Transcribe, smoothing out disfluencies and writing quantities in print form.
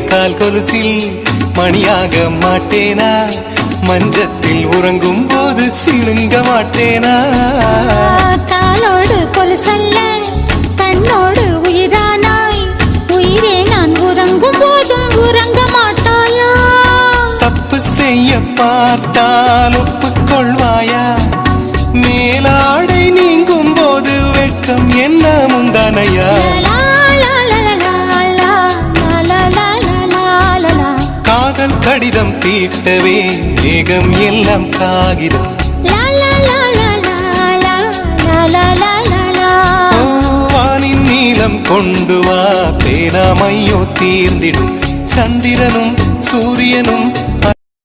கால் கொலுசில் மணியாக மாட்டேனா மஞ்சத்தில் உறங்கும் போது சிணுங்க மாட்டேனா காலோடு கொலுசல்ல கண்ணோடு உயிரானாய் உயிரே நான் உறங்கும் போதும் உறங்க மாட்டாயா தப்பு செய்ய பார்த்தால் ஒப்புக்கொள்வாயா மேலாடை நீங்கும் போது வெட்கம் என்ன முந்தானையா காதல் கடிதம் தீட்டவே மேகம் எல்லாம் காகிதம் வானின் நீலம் கொண்டு வா பேராமையோ தீர்ந்திடும் சந்திரனும் சூரியனும்